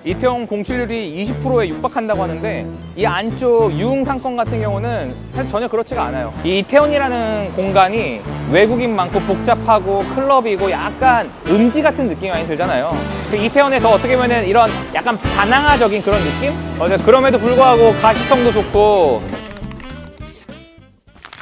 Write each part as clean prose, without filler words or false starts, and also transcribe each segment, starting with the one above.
이태원 공실률이 20%에 육박한다고 하는데 이 안쪽 유흥상권 같은 경우는 사실 전혀 그렇지가 않아요. 이 이태원이라는 공간이 외국인 많고 복잡하고 클럽이고 약간 음지 같은 느낌이 많이 들잖아요. 그 이태원에 더 어떻게 보면 이런 약간 바나나적인 그런 느낌? 그럼에도 불구하고 가시성도 좋고.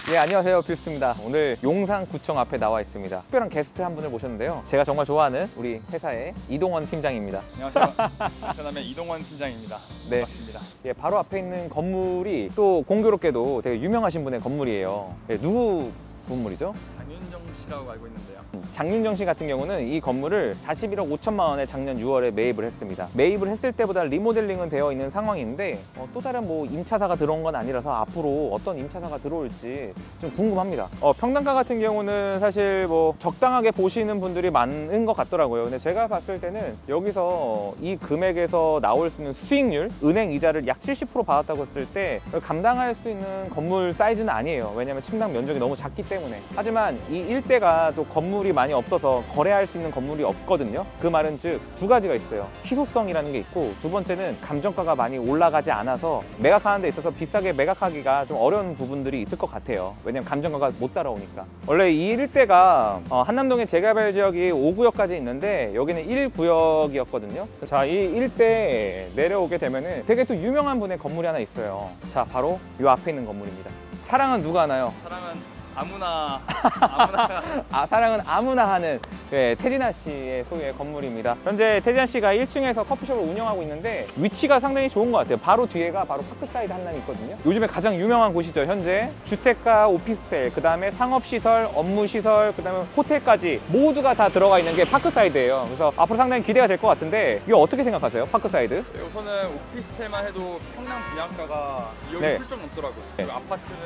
네, 안녕하세요, 뷰스트입니다. 오늘 용산구청 앞에 나와 있습니다. 특별한 게스트 한 분을 모셨는데요. 제가 정말 좋아하는 우리 회사의 이동원 팀장입니다. 안녕하세요. 베트남의 이동원 팀장입니다. 네. 반갑습니다. 예, 바로 앞에 있는 건물이 또 공교롭게도 되게 유명하신 분의 건물이에요. 예, 누구 건물이죠? 장윤정 씨라고 알고 있는데요. 장윤정 씨 같은 경우는 이 건물을 41억 5천만 원에 작년 6월에 매입을 했습니다. 매입을 했을 때보다 리모델링은 되어 있는 상황인데 또 다른 뭐 임차사가 들어온 건 아니라서 앞으로 어떤 임차사가 들어올지 좀 궁금합니다. 평당가 같은 경우는 사실 뭐 적당하게 보시는 분들이 많은 것 같더라고요. 근데 제가 봤을 때는 여기서 이 금액에서 나올 수 있는 수익률, 은행 이자를 약 70% 받았다고 했을 때 감당할 수 있는 건물 사이즈는 아니에요. 왜냐하면 층당 면적이 너무 작기 때문에. 하지만 이 일대가 또 건물이 많이 없어서 거래할 수 있는 건물이 없거든요. 그 말은 즉 두 가지가 있어요. 희소성이라는 게 있고, 두 번째는 감정가가 많이 올라가지 않아서 매각하는 데 있어서 비싸게 매각하기가 좀 어려운 부분들이 있을 것 같아요. 왜냐면 감정가가 못 따라오니까. 원래 이 일대가 한남동의 재개발 지역이 5구역까지 있는데 여기는 1구역이었거든요. 자, 이 일대 내려오게 되면은 되게 또 유명한 분의 건물이 하나 있어요. 자, 바로 이 앞에 있는 건물입니다. 사랑은 누가 하나요? 사랑은 아무나 사랑은 아무나 하는 태진아 씨의 소유의 건물입니다. 현재 태진아 씨가 1층에서 커피숍을 운영하고 있는데 위치가 상당히 좋은 것 같아요. 바로 뒤에가 바로 파크사이드 한남이 있거든요. 요즘에 가장 유명한 곳이죠. 현재 주택가, 오피스텔, 그 다음에 상업시설, 업무시설, 그 다음에 호텔까지 모두가 다 들어가 있는 게 파크사이드예요. 그래서 앞으로 상당히 기대가 될 것 같은데 이거 어떻게 생각하세요? 파크사이드? 네, 우선은 오피스텔만 해도 평당 분양가가 2억이 네. 훌쩍 넘더라고요. 네. 그리고 아파트는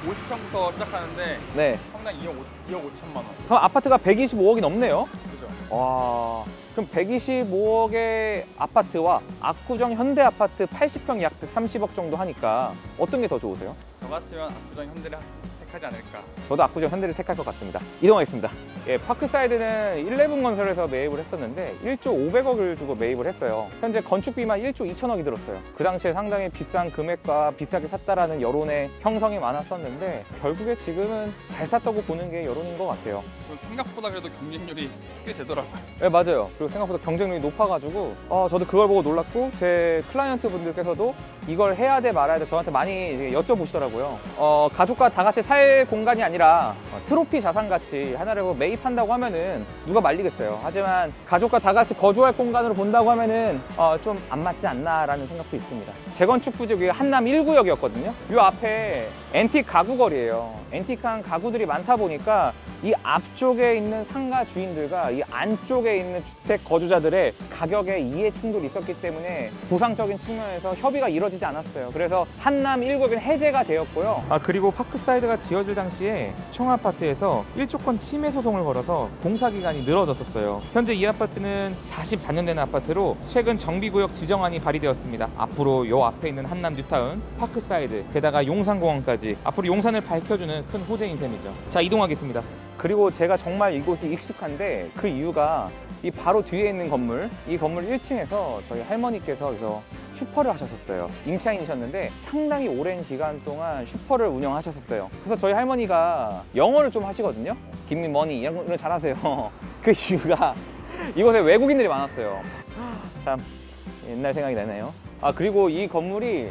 50평부터 시작하는데 네. 평당 2억 5천만 원. 그럼 아파트가 125억이 넘네요? 그죠? 와, 그럼 125억의 아파트와 압구정 현대아파트 80평 약 130억 정도 하니까 어떤 게 더 좋으세요? 저 같으면 압구정 현대를 택하지 않을까. 저도 압구정 현대를 택할 것 같습니다. 이동하겠습니다. 예, 파크사이드는 11건설에서 매입을 했었는데 1조 500억을 주고 매입을 했어요. 현재 건축비만 1조 2천억이 들었어요. 그 당시에 상당히 비싼 금액과 비싸게 샀다라는 여론의 형성이 많았었는데 결국에 지금은 잘 샀다고 보는 게 여론인 것 같아요. 생각보다 그래도 경쟁률이 꽤 되더라고요. 네, 맞아요. 그리고 생각보다 경쟁률이 높아가지고 저도 그걸 보고 놀랐고, 제 클라이언트 분들께서도 이걸 해야 돼 말아야 돼 저한테 많이 여쭤보시더라고요. 가족과 다 같이 살 공간이 아니라 트로피 자산가치 하나를 매입한다고 하면은 누가 말리겠어요. 하지만 가족과 다 같이 거주할 공간으로 본다고 하면은 좀 안 맞지 않나라는 생각도 있습니다. 재건축 부지가 한남 1구역이었거든요. 이 앞에 앤틱 가구 거리예요. 앤틱한 가구들이 많다 보니까 이 앞쪽에 있는 상가 주인들과 이 안쪽에 있는 주택 거주자들의 가격에 이해 충돌이 있었기 때문에 보상적인 측면에서 협의가 이루어지지 않았어요. 그래서 한남 1구역은 해제가 되었고요. 그리고 파크사이드가 지어질 당시에 청아파트에서 1조권 침해 소송을 걸어서 공사 기간이 늘어졌었어요. 현재 이 아파트는 44년 된 아파트로 최근 정비구역 지정안이 발의되었습니다. 앞으로 요 앞에 있는 한남 뉴타운, 파크사이드, 게다가 용산공원까지 앞으로 용산을 밝혀주는 큰 호재인 셈이죠. 자, 이동하겠습니다. 그리고 제가 정말 이곳이 익숙한데 그 이유가 이 바로 뒤에 있는 건물, 이 건물 1층에서 저희 할머니께서 여기서 슈퍼를 하셨었어요. 임차인이셨는데 상당히 오랜 기간 동안 슈퍼를 운영하셨었어요. 그래서 저희 할머니가 영어를 좀 하시거든요. 김미 머니 이런 거 잘하세요. 그 이유가 이곳에 외국인들이 많았어요. 참 옛날 생각이 나네요. 그리고 이 건물이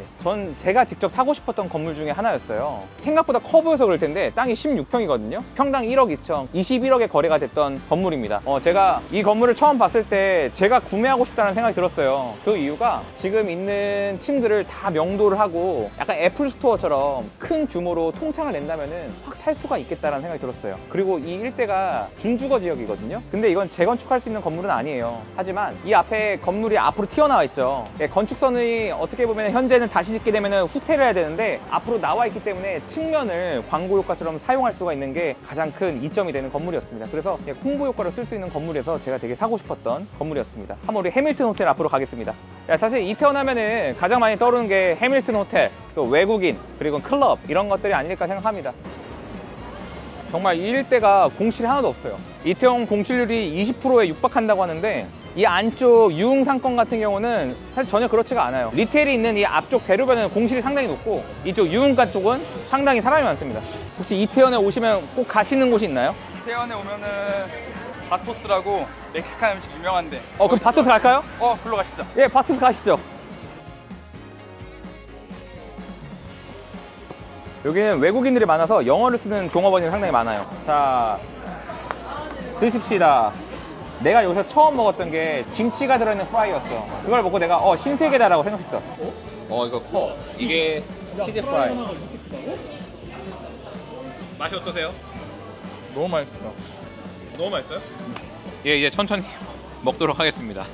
제가 직접 사고 싶었던 건물 중에 하나였어요. 생각보다 커 보여서 그럴 텐데 땅이 16평이거든요. 평당 1억 2천, 21억에 거래가 됐던 건물입니다. 제가 이 건물을 처음 봤을 때 제가 구매하고 싶다는 생각이 들었어요. 그 이유가 지금 있는 층들을 다 명도를 하고 약간 애플스토어처럼 큰 규모로 통창을 낸다면은 확 살 수가 있겠다라는 생각이 들었어요. 그리고 이 일대가 준주거 지역이거든요. 근데 이건 재건축할 수 있는 건물은 아니에요. 하지만 이 앞에 건물이 앞으로 튀어나와 있죠. 건축선이 어떻게 보면 현재는 다시 짓게 되면 후퇴를 해야 되는데 앞으로 나와 있기 때문에 측면을 광고 효과처럼 사용할 수가 있는 게 가장 큰 이점이 되는 건물이었습니다. 그래서 홍보 효과로 쓸 수 있는 건물에서 제가 되게 사고 싶었던 건물이었습니다. 한번 우리 해밀턴 호텔 앞으로 가겠습니다. 사실 이태원 하면은 가장 많이 떠오르는 게 해밀턴 호텔, 또 외국인, 그리고 클럽 이런 것들이 아닐까 생각합니다. 정말 이 일대가 공실이 하나도 없어요. 이태원 공실률이 20%에 육박한다고 하는데 이 안쪽 유흥 상권 같은 경우는 사실 전혀 그렇지가 않아요. 리테일이 있는 이 앞쪽 대로변은 공실이 상당히 높고 이쪽 유흥가 쪽은 상당히 사람이 많습니다. 혹시 이태원에 오시면 꼭 가시는 곳이 있나요? 이태원에 오면은 바토스라고 멕시칸 음식 유명한데. 그럼 바토스 갈까요? 글로 가시죠. 예, 바토스 가시죠. 여기는 외국인들이 많아서 영어를 쓰는 종업원이 상당히 많아요. 자, 드십시다. 내가 여기서 처음 먹었던 게 김치가 들어있는 프라이였어. 그걸 먹고 내가 신세계다라고 생각했어. 이거 커. 이게 치즈 프라이. 맛이 어떠세요? 너무 맛있어요. 너무 맛있어요? 예, 천천히 먹도록 하겠습니다.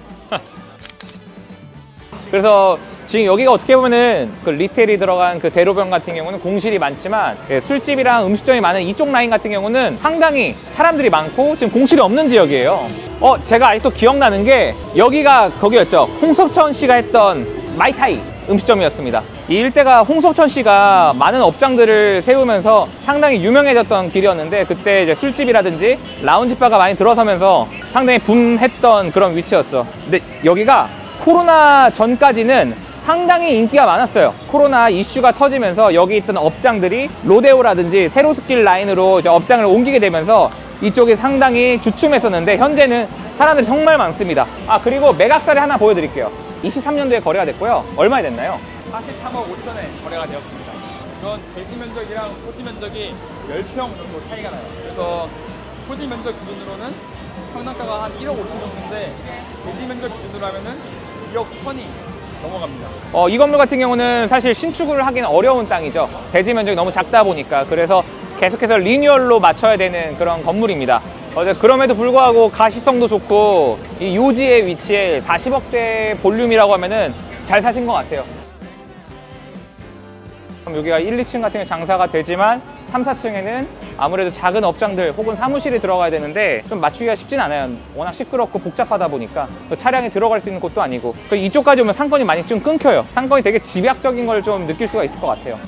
그래서 지금 여기가 어떻게 보면은 그 리테일이 들어간 그 대로변 같은 경우는 공실이 많지만 술집이랑 음식점이 많은 이쪽 라인 같은 경우는 상당히 사람들이 많고 지금 공실이 없는 지역이에요. 제가 아직도 기억나는 게 여기가 거기였죠. 홍석천 씨가 했던 마이타이 음식점이었습니다. 이 일대가 홍석천 씨가 많은 업장들을 세우면서 상당히 유명해졌던 길이었는데 그때 이제 술집이라든지 라운지바가 많이 들어서면서 상당히 붐했던 그런 위치였죠. 근데 여기가 코로나 전까지는 상당히 인기가 많았어요. 코로나 이슈가 터지면서 여기 있던 업장들이 로데오라든지 세로스길 라인으로 이제 업장을 옮기게 되면서 이쪽이 상당히 주춤했었는데 현재는 사람들이 정말 많습니다. 그리고 매각사를 하나 보여드릴게요. 23년도에 거래가 됐고요. 얼마에 됐나요? 43억 5천에 거래가 되었습니다. 이건 대지 면적이랑 토지 면적이 10평 정도 차이가 나요. 그래서 토지 면적 기준으로는 평당가가 한 1억 5천 정도인데 대지 면적 기준으로 하면은 2억 1천이 넘어갑니다. 이 건물 같은 경우는 사실 신축을 하기는 어려운 땅이죠. 대지 면적이 너무 작다 보니까. 그래서 계속해서 리뉴얼로 맞춰야 되는 그런 건물입니다. 그럼에도 불구하고 가시성도 좋고 이 요지의 위치에 40억대 볼륨이라고 하면은 잘 사신 것 같아요. 그럼 여기가 1, 2층 같은 경우 장사가 되지만 3, 4층에는 아무래도 작은 업장들 혹은 사무실이 들어가야 되는데 좀 맞추기가 쉽진 않아요. 워낙 시끄럽고 복잡하다 보니까 차량이 들어갈 수 있는 곳도 아니고 이쪽까지 오면 상권이 많이 좀 끊겨요. 상권이 되게 집약적인 걸 좀 느낄 수가 있을 것 같아요.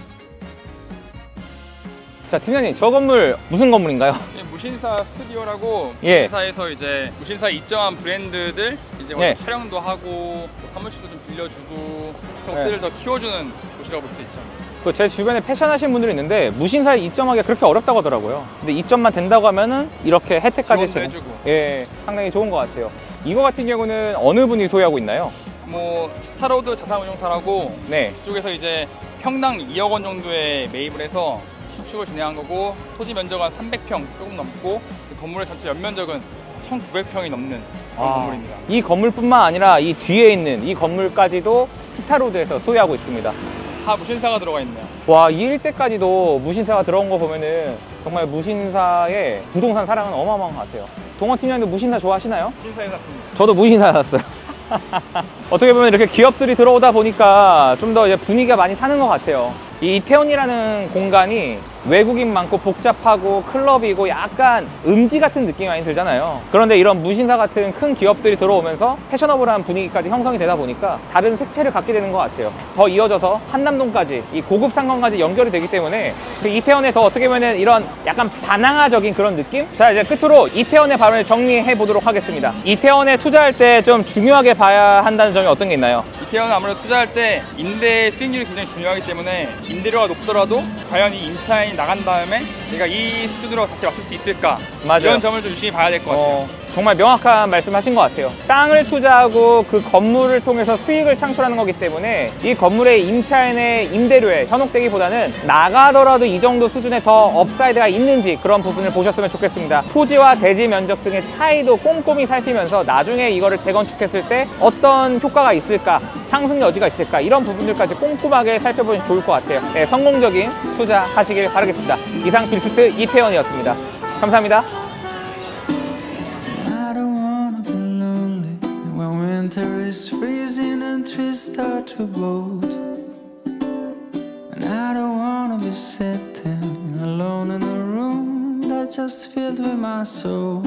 자, 팀장님, 저 건물 무슨 건물인가요? 무신사 스튜디오라고 예. 무신사에서 이제 무신사 입점한 브랜드들 이제 예. 촬영도 하고 사무실도 좀 빌려주고 업체를 더 키워주는 곳이라고 볼 수 있죠. 제 주변에 패션 하시는 분들이 있는데 무신사에 입점하기가 그렇게 어렵다고 하더라고요. 근데 입점만 된다고 하면은 이렇게 혜택까지 지원도 해주고. 예, 상당히 좋은 것 같아요. 이거 같은 경우는 어느 분이 소유하고 있나요? 스타로드 자산운용사라고 네. 이쪽에서 이제 평당 2억 원 정도에 매입을 해서 신축을 진행한 거고 토지 면적은 300평 조금 넘고 그 건물의 전체 연면적은 1,900평이 넘는 그런 건물입니다. 이 건물뿐만 아니라 이 뒤에 있는 이 건물까지도 스타로드에서 소유하고 있습니다. 다 무신사가 들어가 있네요. 와, 이 일대까지도 무신사가 들어온 거 보면은 정말 무신사의 부동산 사랑은 어마어마한 것 같아요. 동원 팀장님도 무신사 좋아하시나요? 무신사에 샀습니다. 저도 무신사 샀어요. 어떻게 보면 이렇게 기업들이 들어오다 보니까 좀 더 분위기가 많이 사는 것 같아요. 이 이태원이라는 공간이 외국인 많고 복잡하고 클럽이고 약간 음지 같은 느낌이 많이 들잖아요. 그런데 이런 무신사 같은 큰 기업들이 들어오면서 패셔너블한 분위기까지 형성이 되다 보니까 다른 색채를 갖게 되는 것 같아요. 더 이어져서 한남동까지 이 고급 상권까지 연결이 되기 때문에 이태원에 더 어떻게 보면 이런 약간 반항아적인 그런 느낌? 자, 이제 끝으로 이태원의 발언을 정리해 보도록 하겠습니다. 이태원에 투자할 때 좀 중요하게 봐야 한다는 점이 어떤 게 있나요? 이태원은 아무래도 투자할 때 임대 수익률이 굉장히 중요하기 때문에 임대료가 높더라도 과연 이 임차인이 나간 다음에 내가 이 수준으로 다시 맞출 수 있을까? 맞아요. 이런 점을 좀 유심히 봐야 될 것 같아요. 정말 명확한 말씀하신 것 같아요. 땅을 투자하고 그 건물을 통해서 수익을 창출하는 거기 때문에 이 건물의 임차인의 임대료에 현혹되기보다는 나가더라도 이 정도 수준의 더 업사이드가 있는지 그런 부분을 보셨으면 좋겠습니다. 토지와 대지 면적 등의 차이도 꼼꼼히 살피면서 나중에 이거를 재건축했을 때 어떤 효과가 있을까, 상승 여지가 있을까, 이런 부분들까지 꼼꼼하게 살펴보시면 좋을 것 같아요. 네, 성공적인 투자하시길 바라겠습니다. 이상 빌스트 이태원이었습니다. 감사합니다. Winter is freezing and trees start to bolt, and I don't wanna be sitting alone in a room that's just filled with my soul.